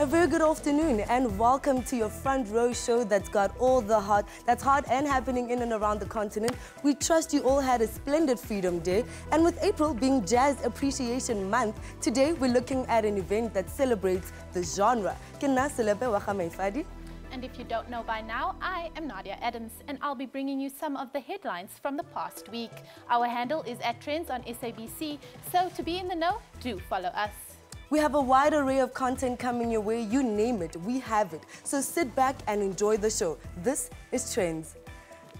A very good afternoon and welcome to your front row show that's got all the hot and happening in and around the continent. We trust you all had a splendid Freedom Day, and with April being Jazz Appreciation Month, today we're looking at an event that celebrates the genre. And if you don't know by now, I am Nadia Adams and I'll be bringing you some of the headlines from the past week. Our handle is @Trendz on SABC, so to be in the know, do follow us. We have a wide array of content coming your way. You name it, we have it. So sit back and enjoy the show. This is Trendz.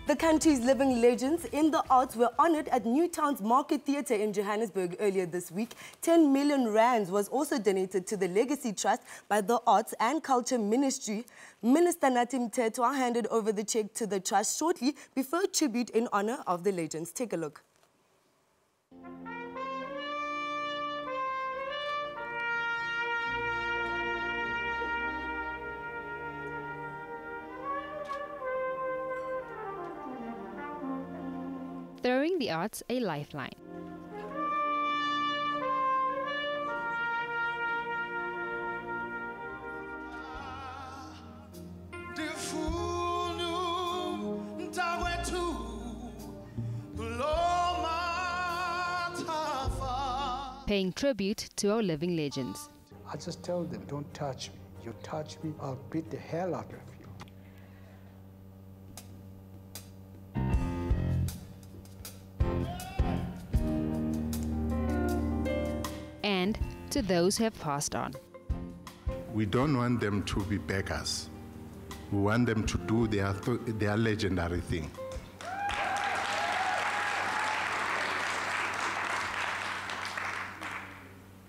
The country's living legends in the arts were honored at Newtown's Market Theatre in Johannesburg earlier this week. 10 million rands was also donated to the Legacy Trust by the Arts and Culture Ministry. Minister Natim Tetwa handed over the check to the trust shortly before a tribute in honor of the legends. Take a look. Throwing the arts a lifeline. Paying tribute to our living legends. I just tell them, don't touch me. You touch me, I'll beat the hell out of you. And to those who have passed on. We don't want them to be beggars. We want them to do their legendary thing.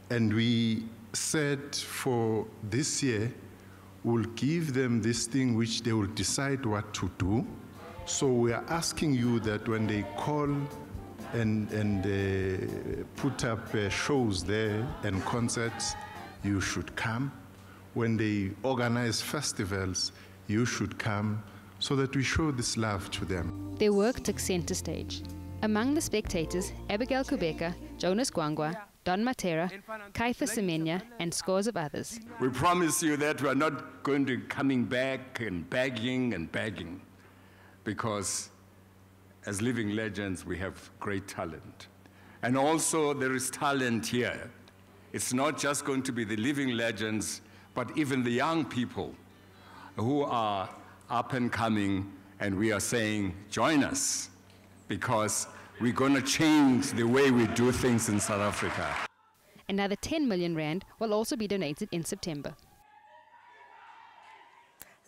And we said for this year, we'll give them this thing which they will decide what to do. So we are asking you that when they call and put up shows there and concerts, you should come. When they organize festivals, you should come so that we show this love to them. Their work took center stage. Among the spectators, Abigail Kubeka, Jonas Gwangwa, Don Matera, Kaifa Semenya, and scores of others. We promise you that we are not going to coming back and begging, because as living legends, we have great talent. And also, there is talent here. It's not just going to be the living legends, but even the young people who are up and coming, and we are saying, join us, because we're going to change the way we do things in South Africa. Another 10 million rand will also be donated in September.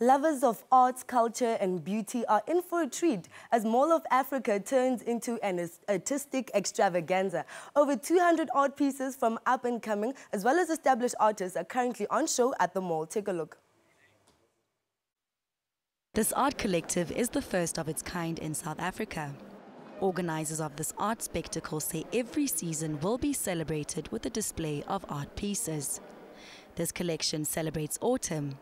Lovers of arts, culture and beauty are in for a treat as Mall of Africa turns into an artistic extravaganza. Over 200 art pieces from up-and-coming as well as established artists are currently on show at the mall. Take a look. This art collective is the first of its kind in South Africa. Organizers of this art spectacle say every season will be celebrated with a display of art pieces. This collection celebrates autumn.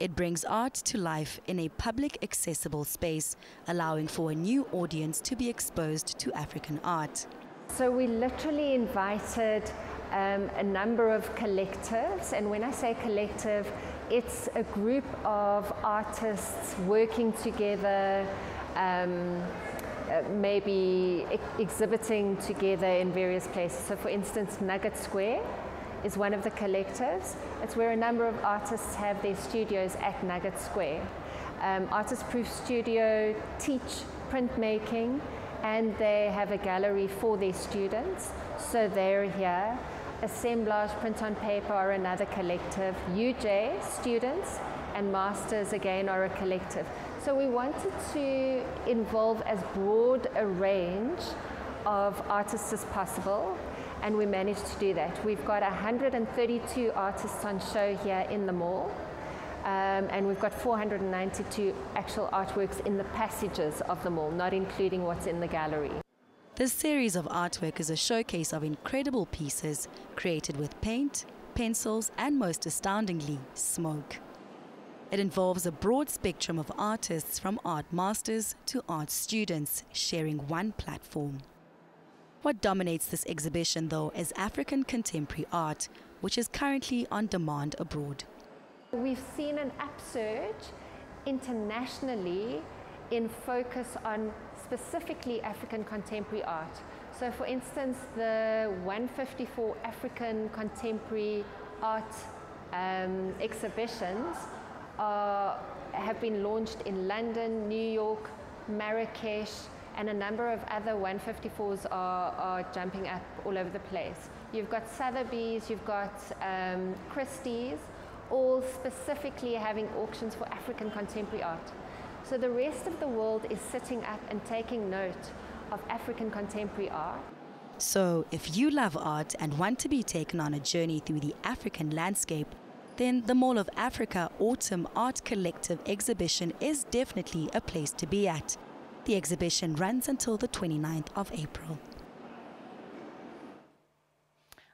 It brings art to life in a public accessible space, allowing for a new audience to be exposed to African art. So we literally invited a number of collectives, and when I say collective, it's a group of artists working together, maybe exhibiting together in various places. So for instance, Nugget Square is one of the collectives. It's where a number of artists have their studios at Nugget Square. Artist Proof Studio teach printmaking, and they have a gallery for their students. So they're here. Assemblage Print on Paper are another collective. UJ students and masters again are a collective. So we wanted to involve as broad a range of artists as possible, and we managed to do that. We've got 132 artists on show here in the mall, and we've got 492 actual artworks in the passages of the mall, not including what's in the gallery. This series of artwork is a showcase of incredible pieces created with paint, pencils, and most astoundingly, smoke. It involves a broad spectrum of artists from art masters to art students sharing one platform. What dominates this exhibition, though, is African contemporary art, which is currently on demand abroad. We've seen an upsurge internationally in focus on specifically African contemporary art. So for instance, the 154 African contemporary art exhibitions have been launched in London, New York, Marrakesh, and a number of other 154s are jumping up all over the place. You've got Sotheby's, you've got Christie's, all specifically having auctions for African contemporary art. So the rest of the world is sitting up and taking note of African contemporary art. So if you love art and want to be taken on a journey through the African landscape, then the Mall of Africa Autumn Art Collective exhibition is definitely a place to be at. The exhibition runs until the 29th of April.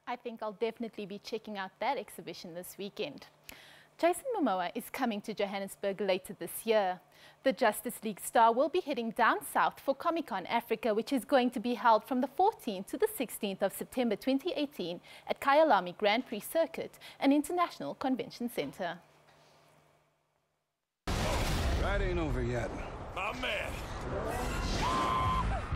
I think I'll definitely be checking out that exhibition this weekend. Jason Momoa is coming to Johannesburg later this year. The Justice League star will be heading down south for Comic-Con Africa, which is going to be held from the 14th to the 16th of September 2018 at Kyalami Grand Prix Circuit, an international convention center. That ain't over yet. My man.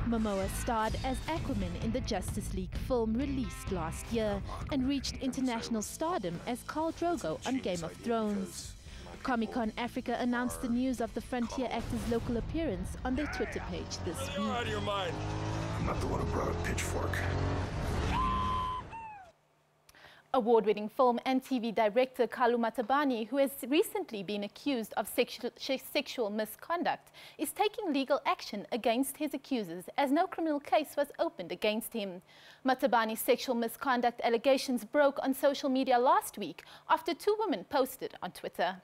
Momoa starred as Aquaman in the Justice League film released last year and reached international stardom as Khal Drogo on Game of Thrones. Comic-Con Africa announced the news of the Frontier actor's local appearance on their Twitter page this week. You're out of your mind. I'm not the one who brought a pitchfork. Award-winning film and TV director Kalu Matabane, who has recently been accused of sexual misconduct, is taking legal action against his accusers as no criminal case was opened against him. Matabane's sexual misconduct allegations broke on social media last week after two women posted on Twitter.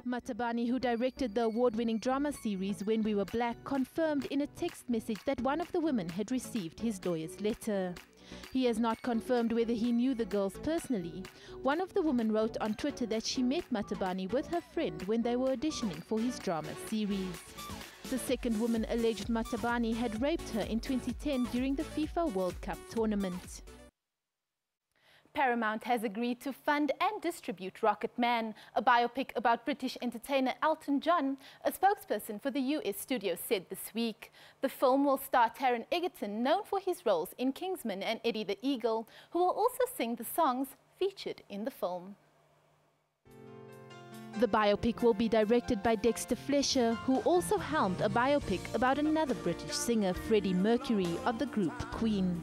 Matabane, who directed the award-winning drama series When We Were Black, confirmed in a text message that one of the women had received his lawyer's letter. He has not confirmed whether he knew the girls personally. One of the women wrote on Twitter that she met Matabane with her friend when they were auditioning for his drama series. The second woman alleged Matabane had raped her in 2010 during the FIFA World Cup tournament. Paramount has agreed to fund and distribute Rocket Man, a biopic about British entertainer Elton John, a spokesperson for the US studio said this week. The film will star Taron Egerton, known for his roles in Kingsman and Eddie the Eagle, who will also sing the songs featured in the film. The biopic will be directed by Dexter Fletcher, who also helmed a biopic about another British singer, Freddie Mercury, of the group Queen.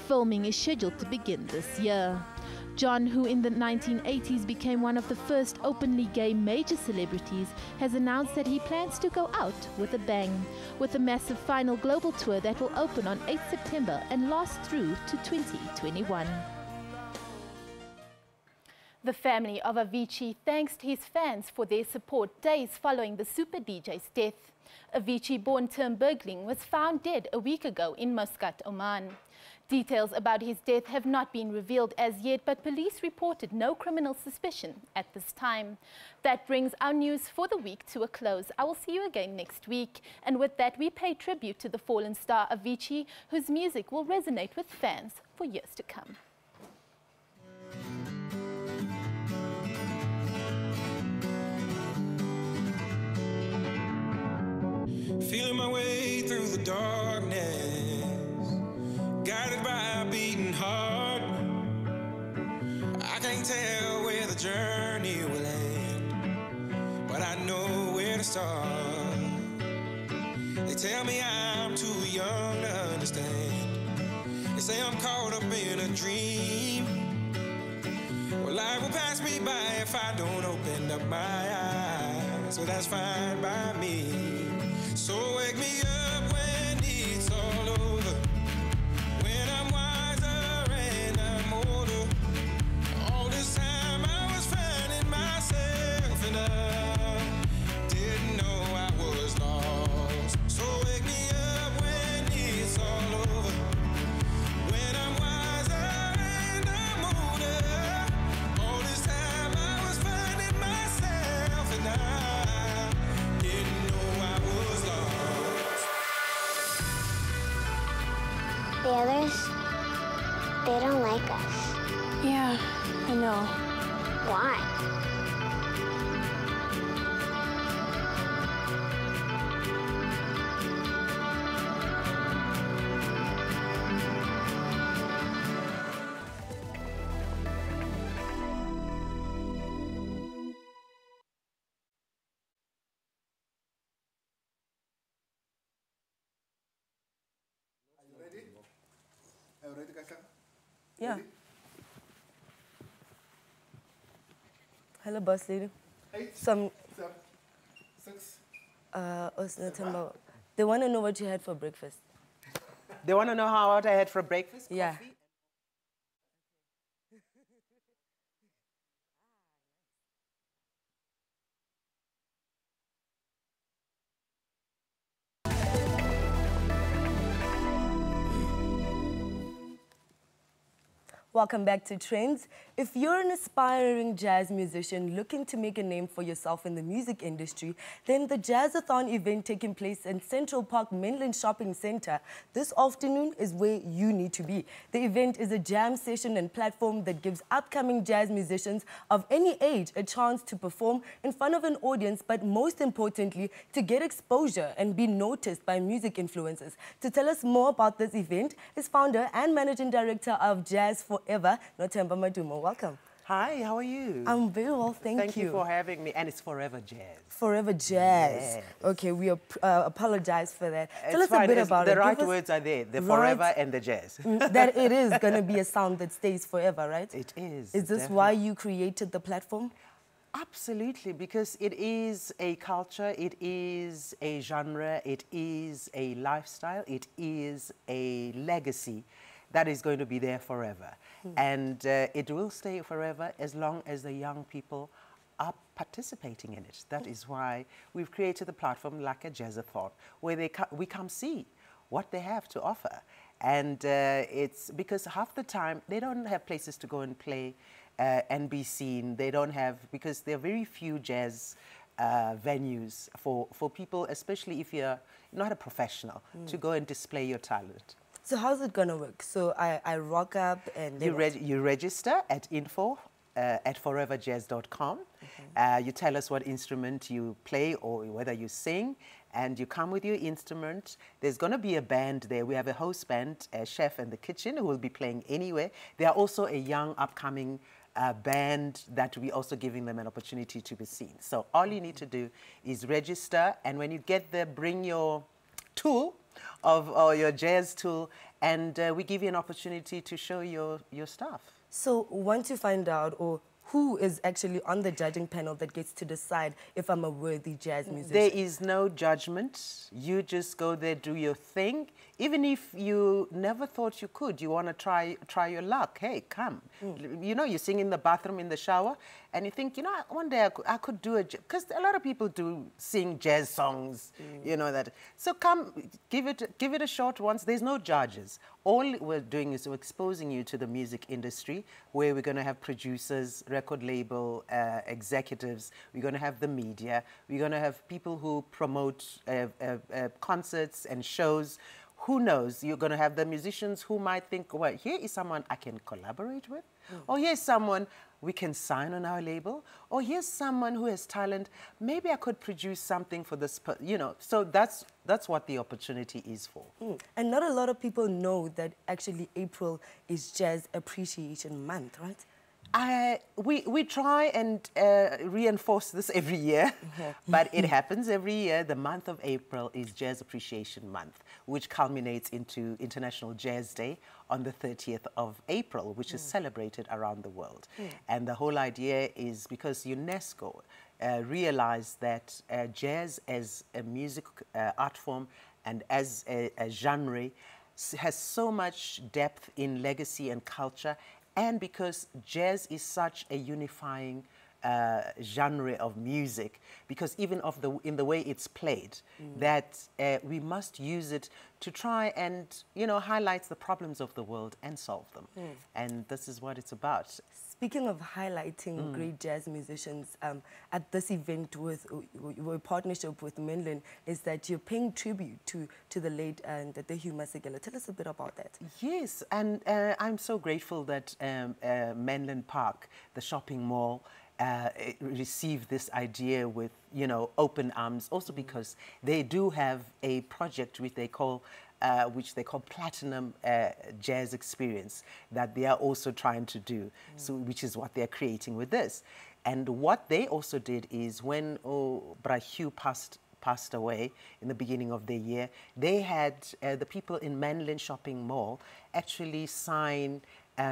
Filming is scheduled to begin this year. John, who in the 1980s became one of the first openly gay major celebrities, has announced that he plans to go out with a bang, with a massive final global tour that will open on 8 September and last through to 2021. The family of Avicii thanks his fans for their support days following the super DJ's death. Avicii, born Term Bergling, was found dead a week ago in Muscat, Oman. Details about his death have not been revealed as yet, but police reported no criminal suspicion at this time. That brings our news for the week to a close. I will see you again next week. And with that, we pay tribute to the fallen star Avicii, whose music will resonate with fans for years to come. Feeling my way through the darkness, guided by a beating heart. I can't tell where the journey will end, but I know where to start. They tell me I'm too young to understand. They say I'm caught up in a dream. Well, life will pass me by if I don't open up my eyes. So that's fine by me. So wake me up when it's all over, when I'm wiser and I'm older. All this time I was finding myself and I didn't know I was lost. So wake me up when it's all over, when I'm wiser and I'm older. All this time I was finding myself and I didn't know I was lost. The others, they don't like us. Yeah, I know. Why? Yeah. Hello, boss lady. 8, Some 7, 6. They want to know what you had for breakfast. They want to know what I had for breakfast? Yeah. Coffee? Welcome back to Trends. If you're an aspiring jazz musician looking to make a name for yourself in the music industry, then the Jazzathon event taking place in Central Park Mainland Shopping Center this afternoon is where you need to be. The event is a jam session and platform that gives upcoming jazz musicians of any age a chance to perform in front of an audience, but most importantly, to get exposure and be noticed by music influencers. To tell us more about this event is founder and managing director of Jazz Forever, Nothemba Madumo. Welcome. Hi, how are you? I'm very well, thank you. Thank you for having me, and it's Forever Jazz. Forever Jazz. Yes. Okay, we apologize for that. Tell us fine. a bit about the it. The right words are there, the forever and the jazz. That it is going to be a sound that stays forever, right? It is. Is this why you created the platform? Absolutely, because it is a culture, it is a genre, it is a lifestyle, it is a legacy that is going to be there forever. And it will stay forever as long as the young people are participating in it. That is why we've created a platform like a Jazzathon, where we come see what they have to offer. And it's because half the time they don't have places to go and play and be seen. They don't have, because there are very few jazz venues for people, especially if you're not a professional, to go and display your talent. So how's it going to work? So I rock up and... You register at info@foreverjazz.com. You tell us what instrument you play or whether you sing, and you come with your instrument. There's going to be a band there. We have a host band, a chef in the kitchen who will be playing anywhere. There are also a young upcoming band that we're also giving them an opportunity to be seen. So all you need to do is register, and when you get there, bring your tool or your jazz tool, and we give you an opportunity to show your stuff. So once you find out, or who is actually on the judging panel that gets to decide if I'm a worthy jazz musician? There is no judgment. You just go there, do your thing. Even if you never thought you could, you want to try your luck, hey, come. You know, you sing in the bathroom, in the shower, and you think, you know, one day I could do it, because a lot of people do sing jazz songs, you know that. So come, give it a shot once. There's no judges. All we're doing is we're exposing you to the music industry, where we're going to have producers, record label executives, we're going to have the media, we're going to have people who promote concerts and shows. Who knows? You're going to have the musicians who might think, well, here is someone I can collaborate with, or here's someone we can sign on our label, or here's someone who has talent. Maybe I could produce something for this, you know. So that's what the opportunity is for. And not a lot of people know that actually April is Jazz Appreciation Month, right? We try and reinforce this every year, but it happens every year. The month of April is Jazz Appreciation Month, which culminates into International Jazz Day on the 30th of April, which is celebrated around the world. And the whole idea is because UNESCO realized that jazz as a music art form and as a genre has so much depth in legacy and culture, and because jazz is such a unifying genre of music, because even in the way it's played, that we must use it to try and, you know, highlight the problems of the world and solve them. And this is what it's about. Speaking of highlighting great jazz musicians, at this event with a partnership with Mainland, is that you're paying tribute to the late and the Hugh Masekela. Tell us a bit about that. Yes, and I'm so grateful that Mainland Park, the shopping mall, receive this idea with, you know, open arms, also because they do have a project which they call Platinum Jazz Experience that they are also trying to do, so which is what they're creating with this. And what they also did is when Brahu passed away in the beginning of the year, they had the people in Manlin Shopping Mall actually sign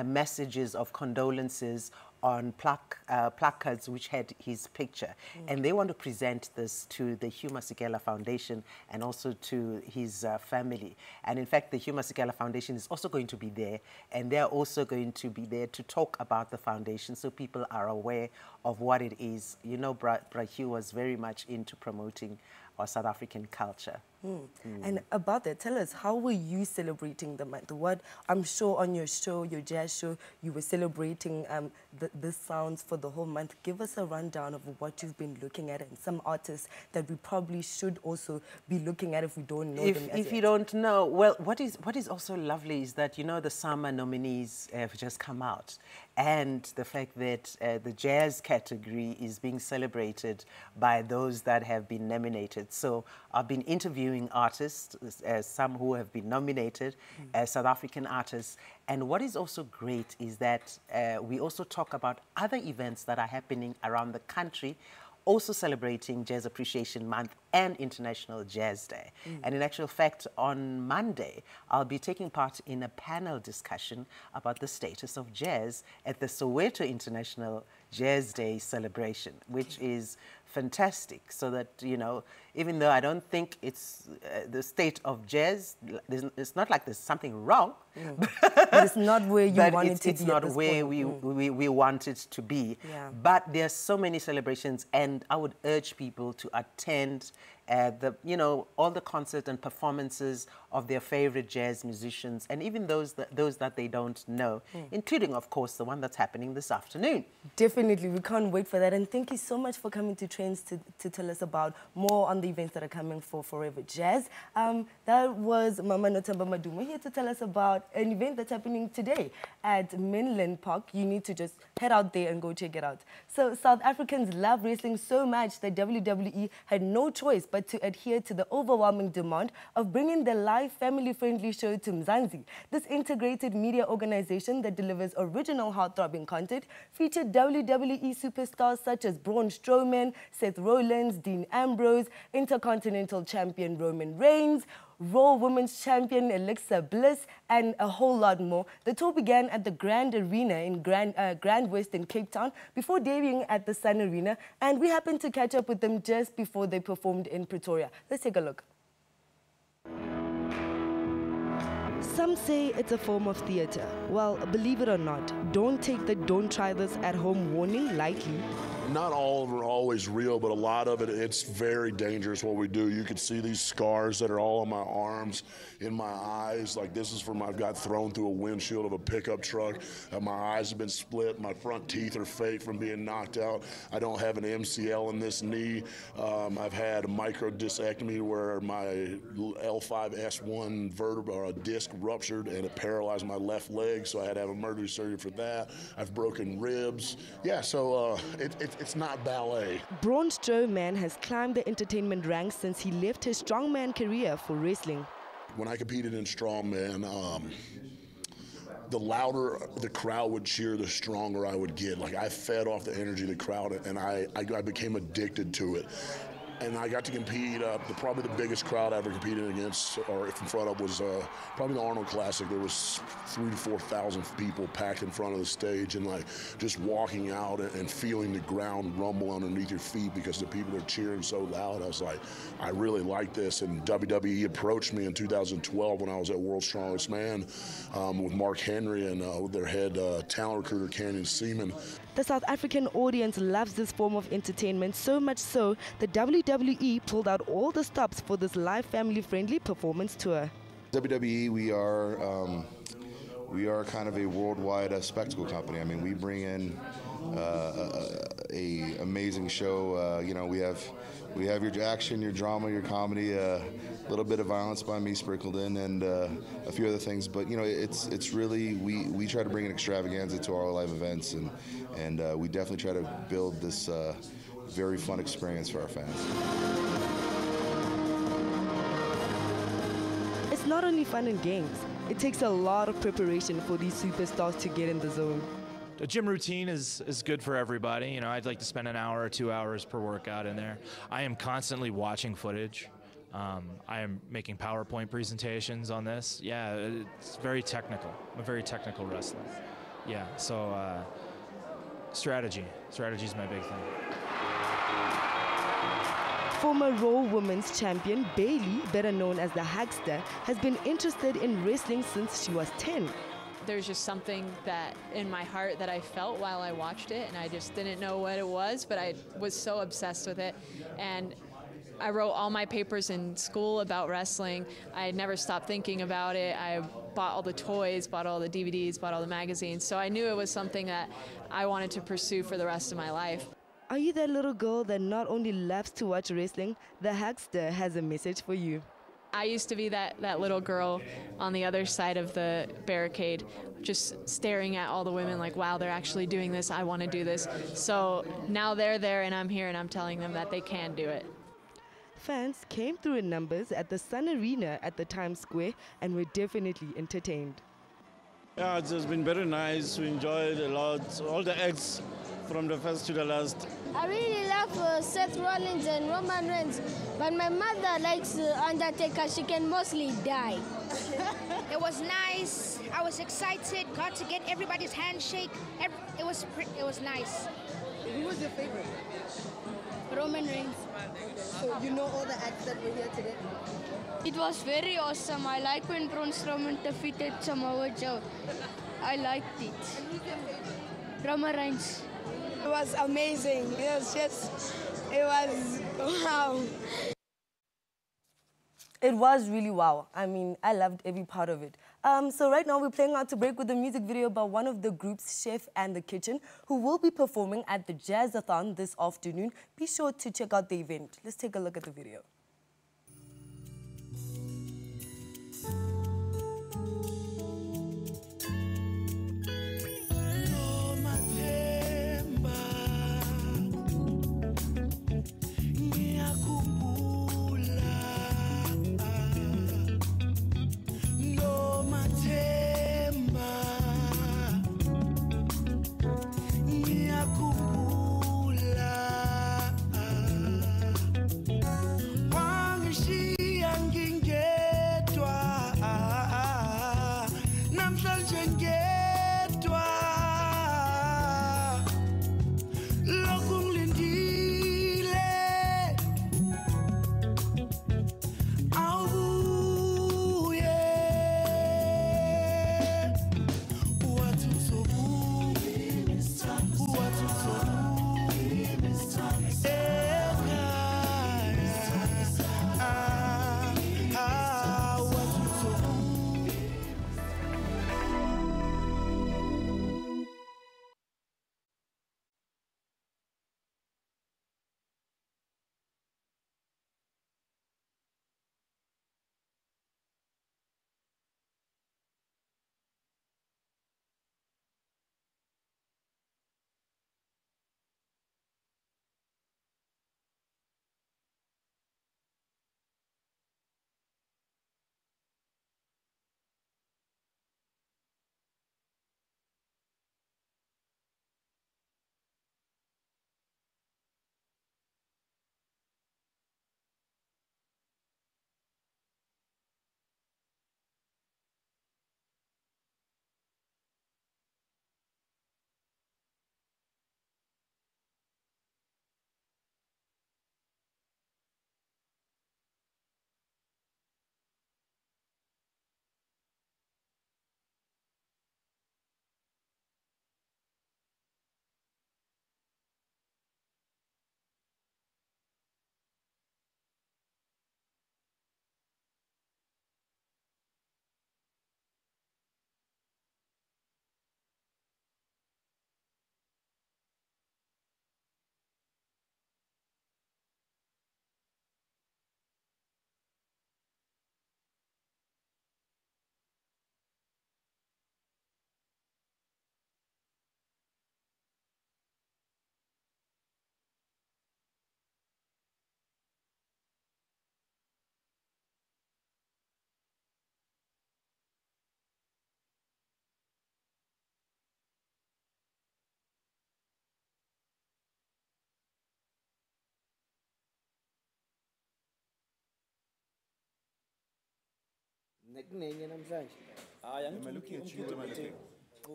messages of condolences on placards which had his picture. And they want to present this to the Hugh Masekela Foundation and also to his family. And in fact, the Hugh Masekela Foundation is also going to be there, and they're also going to be there to talk about the foundation so people are aware of what it is. You know, Brahu was very much into promoting our South African culture. And about that, tell us, how were you celebrating the month? What, I'm sure on your show, your jazz show, you were celebrating the sounds for the whole month. Give us a rundown of what you've been looking at and some artists that we probably should also be looking at if we don't know them as If you don't know, well, what is also lovely is that, you know, the summer nominees have just come out, and the fact that the jazz category is being celebrated by those that have been nominated. So I've been interviewing artists, some who have been nominated as South African artists. And what is also great is that we also talk about other events that are happening around the country, also celebrating Jazz Appreciation Month and International Jazz Day. And in actual fact, on Monday, I'll be taking part in a panel discussion about the status of jazz at the Soweto International Jazz Day celebration, which is fantastic, so that, you know, even though I don't think it's the state of jazz, it's not like there's something wrong. But it's not where you want it to be. It's not where we want it to be. But there's so many celebrations, and I would urge people to attend all the concerts and performances of their favorite jazz musicians, and even those that they don't know, including, of course, the one that's happening this afternoon. Definitely, we can't wait for that. And thank you so much for coming to Trendz to tell us about more on the events that are coming for Forever Jazz. That was Mama Notamba Maduma here to tell us about an event that's happening today at Menlyn Park. You need to just head out there and go check it out. So South Africans love wrestling so much that WWE had no choice but to adhere to the overwhelming demand of bringing the live family-friendly show to Mzansi. This integrated media organization that delivers original heart-throbbing content featured WWE superstars such as Braun Strowman, Seth Rollins, Dean Ambrose, Intercontinental Champion Roman Reigns, Raw Women's Champion Alexa Bliss, and a whole lot more. The tour began at the Grand Arena in Grand West in Cape Town before debuting at the Sun Arena, and we happened to catch up with them just before they performed in Pretoria. Let's take a look. Some say it's a form of theater. Well, believe it or not, don't take the "don't try this at home" warning lightly. Not all of them are always real, but a lot of it, it's very dangerous what we do. You can see these scars that are all on my arms, in my eyes. Like, this is from I've got thrown through a windshield of a pickup truck. My eyes have been split. My front teeth are fake from being knocked out. I don't have an MCL in this knee. I've had a microdiscectomy where my L5S1 vertebra or a disc ruptured and it paralyzed my left leg, so I had to have emergency surgery for that. I've broken ribs. Yeah, so it's not ballet. Braun Strowman has climbed the entertainment ranks since he left his strongman career for wrestling. When I competed in strongman, the louder the crowd would cheer, the stronger I would get. Like, I fed off the energy of the crowd, and I became addicted to it. And I got to compete, probably the biggest crowd I ever competed against or in front of was probably the Arnold Classic. There was 3,000 to 4,000 people packed in front of the stage, and like just walking out and feeling the ground rumble underneath your feet because the people are cheering so loud. I was like, I really like this. And WWE approached me in 2012 when I was at World's Strongest Man with Mark Henry and with their head talent recruiter, Canyon Seaman. The South African audience loves this form of entertainment, so much so that WWE pulled out all the stops for this live family-friendly performance tour. WWE, we are kind of a worldwide spectacle company. I mean, we bring in a amazing show. You know, we have your action, your drama, your comedy, a little bit of violence by me sprinkled in, and a few other things. But you know, it's really we try to bring an extravaganza to our live events, and we definitely try to build this very fun experience for our fans. It's not only fun and games. It takes a lot of preparation for these superstars to get in the zone. A gym routine is good for everybody. You know, I'd like to spend an hour or 2 hours per workout in there. I am constantly watching footage. I am making PowerPoint presentations on this. Yeah, it's very technical. I'm a very technical wrestler. Yeah, so strategy. Strategy is my big thing. Former Raw Women's Champion Bailey, better known as the Hagster, has been interested in wrestling since she was 10. There's just something that in my heart that I felt while I watched it, and I just didn't know what it was, but I was so obsessed with it. And I wrote all my papers in school about wrestling. I never stopped thinking about it. I bought all the toys, bought all the DVDs, bought all the magazines. So I knew it was something that I wanted to pursue for the rest of my life. Are you that little girl that not only loves to watch wrestling? The Hagster has a message for you. I used to be that little girl on the other side of the barricade, just staring at all the women like, wow, they're actually doing this, I want to do this. So now they're there and I'm here and I'm telling them that they can do it. Fans came through in numbers at the Sun Arena at the Times Square and were definitely entertained. Yeah, it's been very nice. We enjoyed a lot, all the acts from the first to the last. I really love Seth Rollins and Roman Reigns, but my mother likes Undertaker. She can mostly die. It was nice. I was excited. Got to get everybody's handshake. It was nice. Who was your favorite? Roman Reigns. So you know all the acts that were here today? It was very awesome. I like when Braun Strowman defeated Samoa Joe. I liked it. And who's your favorite? Roman Reigns. It was amazing. It was wow. It was really wow. I mean, I loved every part of it. So right now we're playing out to break with a music video about one of the group's Chef and the Kitchen, who will be performing at the Jazzathon this afternoon. Be sure to check out the event. Let's take a look at the video.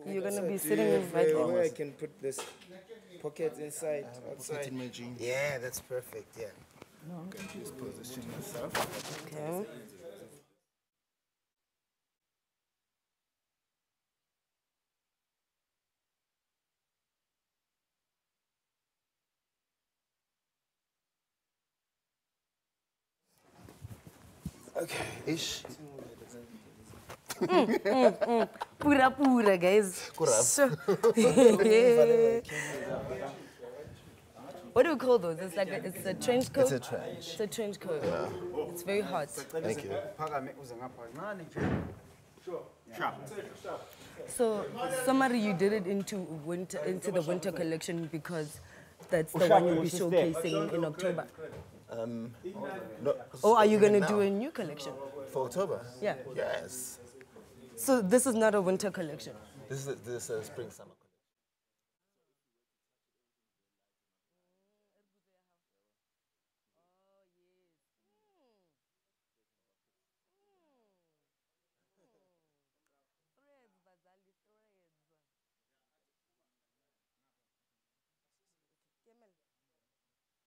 You're going to be sitting in right where I can put this pocket inside, outside. In my jeans. Yeah, that's perfect, yeah. No, I'm going to just position myself. Okay. Okay, ish. Pura pura, guys. So, what do we call those? It's like it's a trench coat. It's a trench. It's a trench coat. Yeah. It's very hot. Thank you. So, summary, you did it into the winter collection because that's the one you'll be showcasing in October. No, or are you going to do a new collection? For October? Yeah. Yes. So this is not a winter collection? This is a spring-summer.